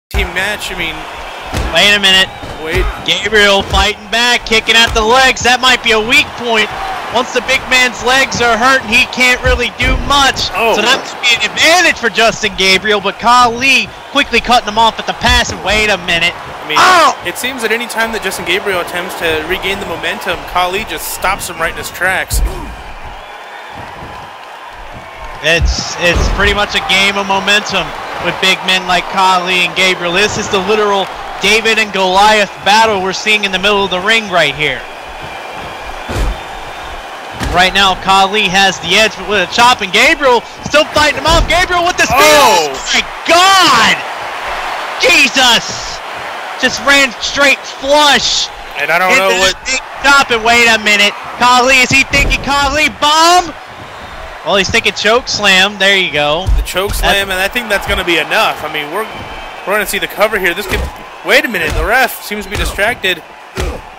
team match. I mean, wait a minute. Wait. Gabriel fighting back, kicking at the legs. That might be a weak point. Once the big man's legs are hurt, he can't really do much. Oh. So that would be an advantage for Justin Gabriel, but Khali quickly cutting him off at the pass. And wait a minute. I mean, it seems that any time that Justin Gabriel attempts to regain the momentum, Khali just stops him right in his tracks. It's pretty much a game of momentum with big men like Khali and Gabriel. This is the literal David and Goliath battle we're seeing in the middle of the ring right here. Right now, Khali has the edge with a chop, and Gabriel still fighting him off. Gabriel with the spear. Oh my God! Jesus! Just ran straight flush. And I don't know what. Big chop, and wait a minute. Khali, is he thinking Khali bomb? Well, he's thinking choke slam. There you go. The choke slam, and I think that's going to be enough. I mean, we're going to see the cover here. This could. Wait a minute. The ref seems to be distracted.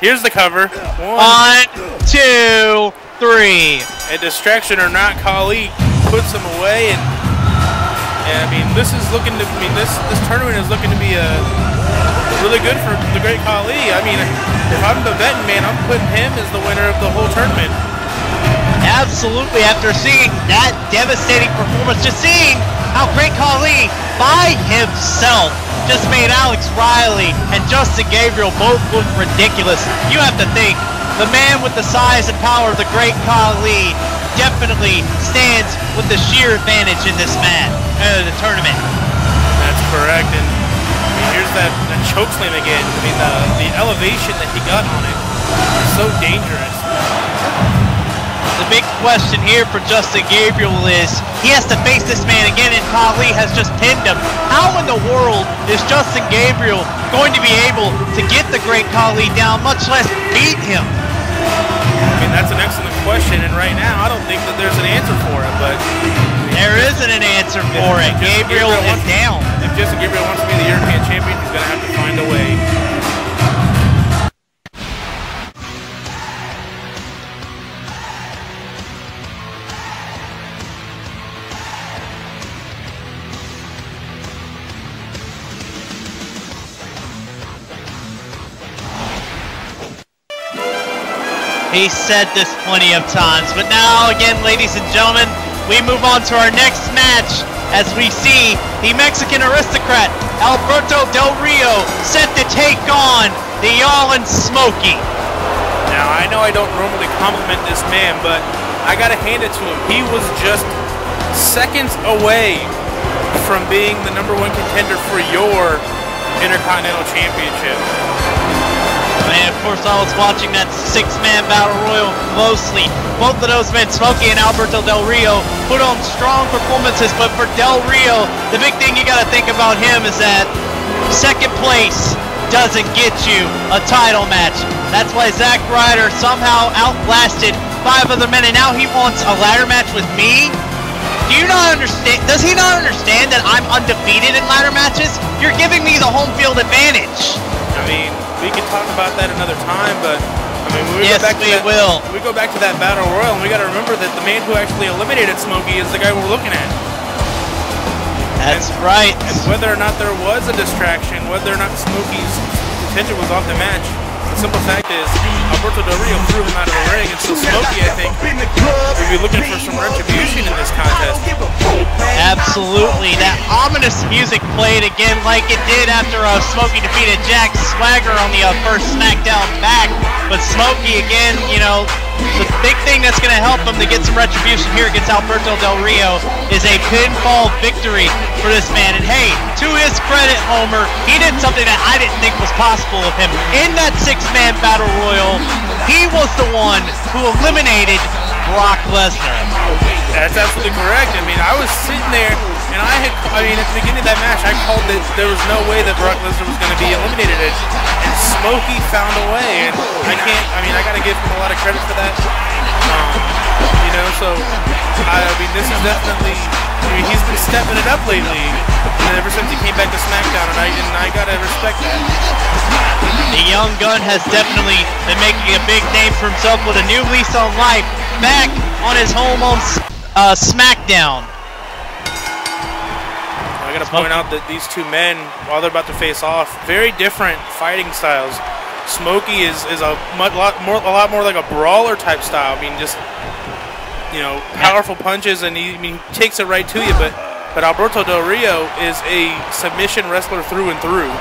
Here's the cover. 1, 2, 3. A distraction or not, Khali puts him away, and I mean, this is looking to. I mean, this tournament is looking to be really good for the great Khali. I mean, if I'm the betting man, I'm putting him as the winner of the whole tournament. Absolutely, after seeing that devastating performance, just seeing how great Khali by himself just made Alex Riley and Justin Gabriel both look ridiculous. You have to think, the man with the size and power of the great Khali definitely stands with the sheer advantage in this match, the tournament. That's correct, and I mean, here's that choke slam again. I mean, the elevation that he got on it is so dangerous. The big question here for Justin Gabriel is he has to face this man again, and Khali has just pinned him. How in the world is Justin Gabriel going to be able to get the great Khali down, much less beat him? I mean, that's an excellent question, and right now I don't think that there's an answer for it, but there isn't an answer for it. Gabriel is down. If Justin Gabriel wants to be the European champion, he's going to have to find a way. He's said this plenty of times, but now again, ladies and gentlemen, we move on to our next match as we see the Mexican aristocrat Alberto Del Rio set to take on the Yallin' Smokey. Now, I know I don't normally compliment this man, but I gotta hand it to him. He was just seconds away from being the #1 contender for your Intercontinental Championship. And of course, I was watching that 6-man battle royal closely. Both of those men, Smokey and Alberto Del Rio, put on strong performances, but for Del Rio, the big thing you got to think about him is that second place doesn't get you a title match. That's why Zack Ryder somehow outlasted 5 other men, and now he wants a ladder match with me? Do you not understand? Does he not understand that I'm undefeated in ladder matches? You're giving me the home field advantage. I mean, we can talk about that another time, but I mean, when we yes, go back to we that, will. We go back to that battle royal, and we got to remember that the man who actually eliminated Smokey is the guy we're looking at. That's right. And whether or not there was a distraction, whether or not Smokey's attention was off the match, the simple fact is Alberto Del Rio threw him out of the ring, and so Smokey, I think, will be looking for some retribution in this contest. Absolutely. That ominous music played again like it did after Smokey defeated Jack Swagger on the first SmackDown back. But Smokey, again, you know, the big thing that's going to help him to get some retribution here against Alberto Del Rio is a pinfall victory for this man. And hey, to his credit, Homer, he did something that I didn't think was possible of him. In that 6-man battle royal, he was the one who eliminated Brock Lesnar. That's absolutely correct. I mean, I was sitting there, and at the beginning of that match, I called that there was no way that Brock Lesnar was going to be eliminated, and Smokey found a way, and I got to give him a lot of credit for that. You know, so, I mean, this is definitely, he's been stepping it up lately, and ever since he came back to SmackDown, and I got to respect that. The young gun has definitely been making a big name for himself with a new lease on life, back on his home on SmackDown. I got to point out that these two men, while they're about to face off, very different fighting styles. Smokey is a lot more like a brawler type style. I mean, just powerful punches, and he takes it right to you. But Alberto Del Rio is a submission wrestler through and through.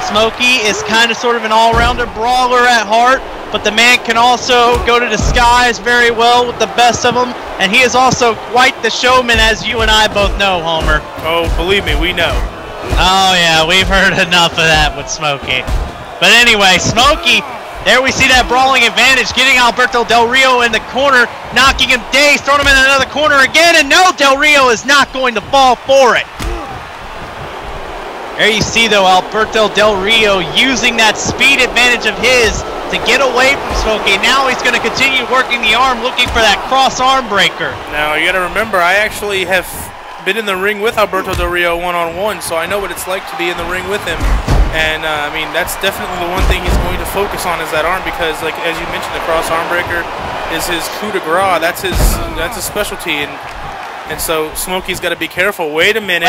Smokey is kind of sort of an all-rounder brawler at heart, but the man can also go to disguise very well with the best of them, and he is also quite the showman, as you and I both know, Homer. Oh, believe me, we know. Oh yeah, we've heard enough of that with Smokey. But anyway, Smokey, there we see that brawling advantage, getting Alberto Del Rio in the corner, knocking him dazed, throwing him in another corner again, and no, Del Rio is not going to fall for it. There you see, though, Alberto Del Rio using that speed advantage of his to get away from Smokey. Now he's going to continue working the arm, looking for that cross arm breaker. Now, you got to remember, I actually have been in the ring with Alberto Del Rio one-on-one, so I know what it's like to be in the ring with him. And, I mean, that's definitely the one thing he's going to focus on is that arm because, like, as you mentioned, the cross arm breaker is his coup de grace. That's his specialty. And so Smokey's got to be careful. Wait a minute.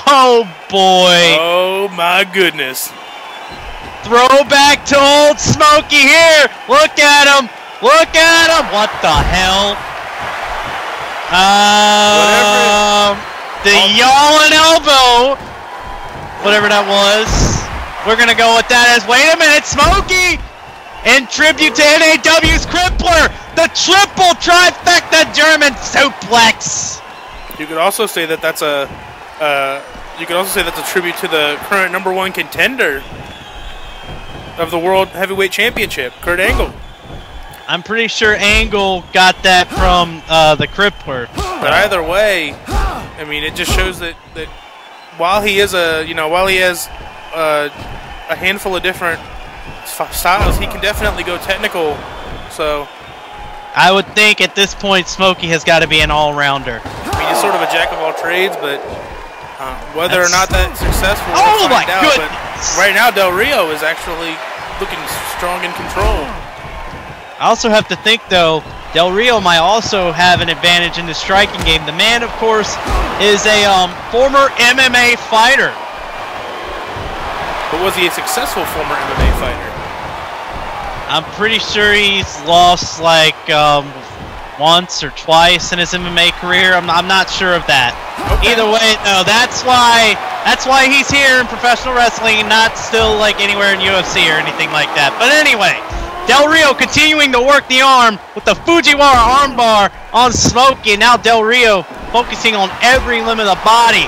Oh, boy. Oh, my goodness. Throwback to old Smokey here. Look at him. Look at him. What the hell? The yawing elbow. Whatever that was. We're going to go with that as, wait a minute, Smokey. In tribute to NAW's Crippler, the triple trifecta German suplex. You could also say that that's a tribute to the current #1 contender of the World Heavyweight Championship, Kurt Angle. I'm pretty sure Angle got that from the Crippler. But either way, I mean, it just shows that while he has a handful of different styles, he can definitely go technical. So I would think at this point Smokey has got to be an all-rounder. I mean, he's sort of a jack of all trades, but whether or not that's successful, oh my goodness! But right now, Del Rio is actually looking strong in control. I also have to think, though, Del Rio might also have an advantage in the striking game. The man, of course, is a former MMA fighter. But was he a successful former MMA fighter? I'm pretty sure he's lost like once or twice in his MMA career. I'm not sure of that. Okay. Either way, no, that's why he's here in professional wrestling, not still like anywhere in UFC or anything like that. But anyway, Del Rio continuing to work the arm with the Fujiwara armbar on Smokey. Now Del Rio focusing on every limb of the body.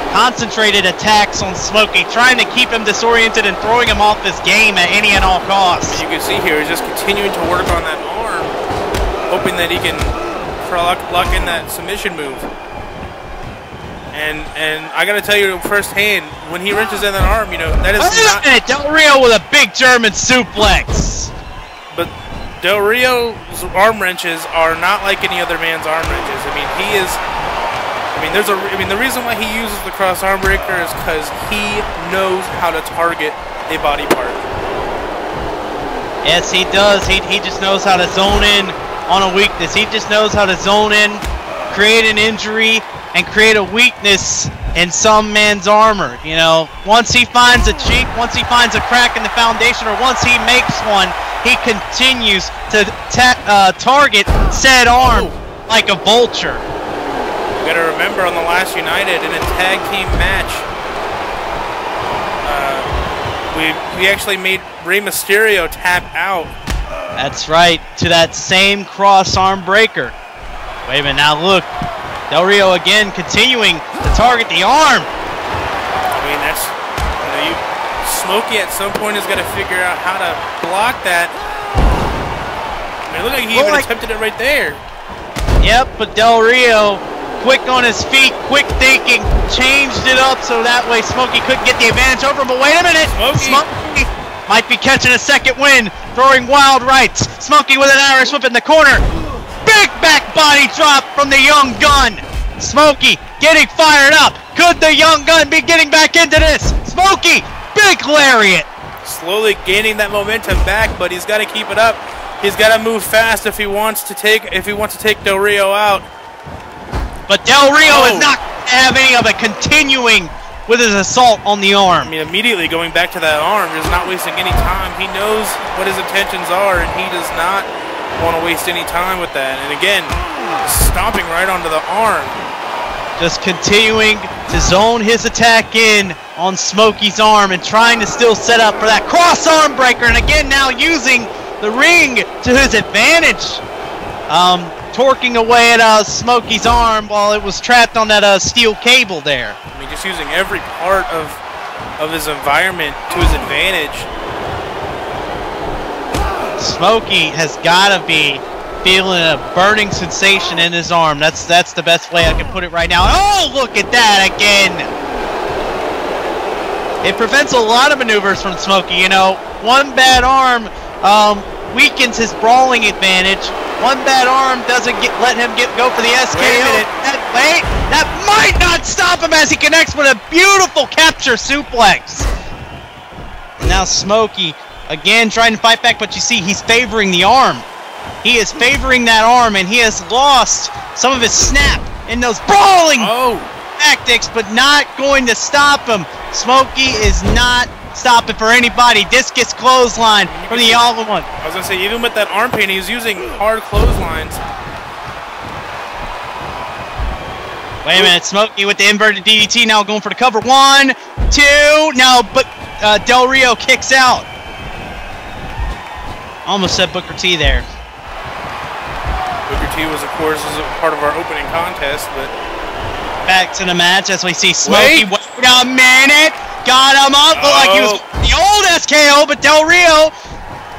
Concentrated attacks on Smokey, trying to keep him disoriented and throwing him off his game at any and all costs. As you can see here, he's just continuing to work on that arm, hoping that he can lock in that submission move. And I got to tell you firsthand, when he wrenches in that arm, that is not... Del Rio with a big German suplex. But Del Rio's arm wrenches are not like any other man's arm wrenches. I mean, he is... the reason why he uses the cross arm breaker is because he knows how to target a body part. Yes, he does. He just knows how to zone in on a weakness. He just knows how to zone in, create an injury, and create a weakness in some man's armor. Once he finds a chink, once he finds a crack in the foundation, or once he makes one, he continues to target said arm like a vulture. You gotta remember, on the last United, in a tag team match, we actually made Rey Mysterio tap out. That's right, to that same cross arm breaker. Wait a minute, now look. Del Rio again continuing to target the arm. I mean, that's, Smokey at some point has got to figure out how to block that. I mean, look like he even attempted it right there. Yep, but Del Rio, quick on his feet, quick thinking, changed it up so that way Smokey couldn't get the advantage over him. But wait a minute, Smokey might be catching a second wind, throwing wild rights. Smokey with an Irish whip in the corner. Big back body drop from the young gun. Smokey getting fired up. Could the young gun be getting back into this? Smokey, big lariat. Slowly gaining that momentum back, but he's got to keep it up. He's got to move fast if he wants to take Del Rio out. But Del Rio is not going to have any of it, continuing with his assault on the arm. I mean, immediately going back to that arm, just not wasting any time. He knows what his intentions are, and he does not want to waste any time with that. And again, stomping right onto the arm. Just continuing to zone his attack in on Smokey's arm and trying to still set up for that cross arm breaker. And again, now using the ring to his advantage. Torquing away at Smokey's arm while it was trapped on that steel cable there. I mean, just using every part of his environment to his advantage. Smokey has got to be feeling a burning sensation in his arm. That's the best way I can put it right now. Oh, look at that again! It prevents a lot of maneuvers from Smokey. You know, one bad arm weakens his brawling advantage. One bad arm doesn't let him go for the SKO. Wait a minute. That might not stop him as he connects with a beautiful capture suplex. Now Smokey again trying to fight back, but you see he's favoring the arm. He is favoring that arm, and he has lost some of his snap in those brawling tactics, but not going to stop him. Smokey is not stopping for anybody. Discus clothesline from the Alva one. I was going to say, even with that arm pain, he's using hard clotheslines. Wait a minute, Smokey with the inverted DDT now going for the cover. 1, 2, no, but Del Rio kicks out. Almost said Booker T there. Booker T was, of course, a part of our opening contest, but... Back to the match as we see Smokey. Wait a minute. Got him up. Looked like he was the old SKO, but Del Rio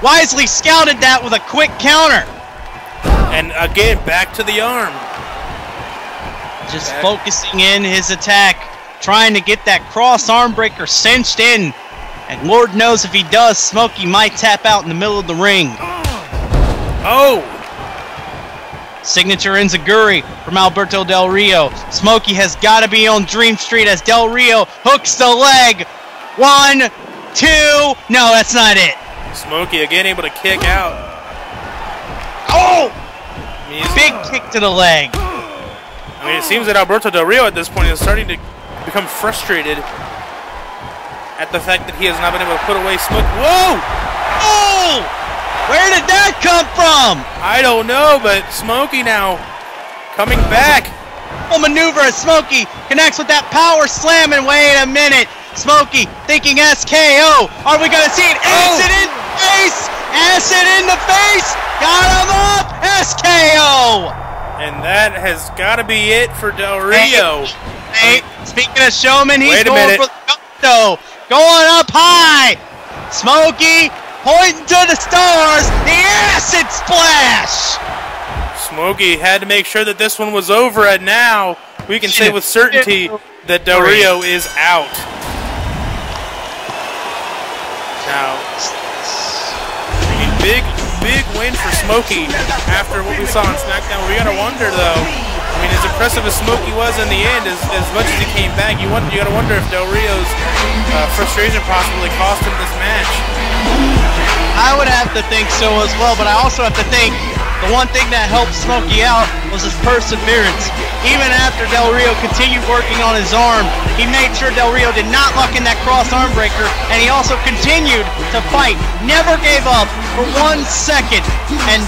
wisely scouted that with a quick counter. And again, back to the arm. Just focusing in his attack, trying to get that cross arm breaker cinched in. And Lord knows if he does, Smokey might tap out in the middle of the ring. Oh! Signature enziguri from Alberto Del Rio. Smokey has got to be on Dream Street as Del Rio hooks the leg. 1, 2. No, that's not it. Smokey again able to kick out. Oh! Big kick to the leg. I mean, it seems that Alberto Del Rio at this point is starting to become frustrated at the fact that he has not been able to put away Smokey. Whoa! Oh! Where did that come from? I don't know, but Smokey now coming back. Maneuver as Smokey connects with that power slam, and wait a minute. Smokey thinking SKO. Are we going to see it? Acid in the face! Acid in the face! Got him up! SKO! And that has got to be it for Del Rio. Hey, speaking of showman, he's going for the gusto. Going up high. Smokey pointing to the stars, the acid splash! Smokey had to make sure that this one was over, and now we can say with certainty that Del Rio is out. Now, big win for Smokey after what we saw on SmackDown. We gotta wonder though, I mean, as impressive as Smokey was in the end, as much as he came back, you gotta wonder if Del Rio's frustration possibly cost him this match. I would have to think so as well, but I also have to think the one thing that helped Smokey out was his perseverance. Even after Del Rio continued working on his arm, he made sure Del Rio did not lock in that cross arm breaker, and he also continued to fight, never gave up for 1 second, and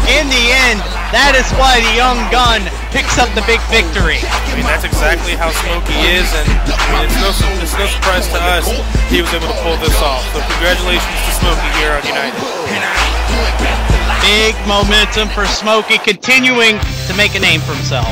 in the end, that is why the young gun picks up the big victory. I mean, that's exactly how Smokey is, and I mean, it's no surprise to us he was able to pull this off. So congratulations to Smokey here on United. Big momentum for Smokey, continuing to make a name for himself.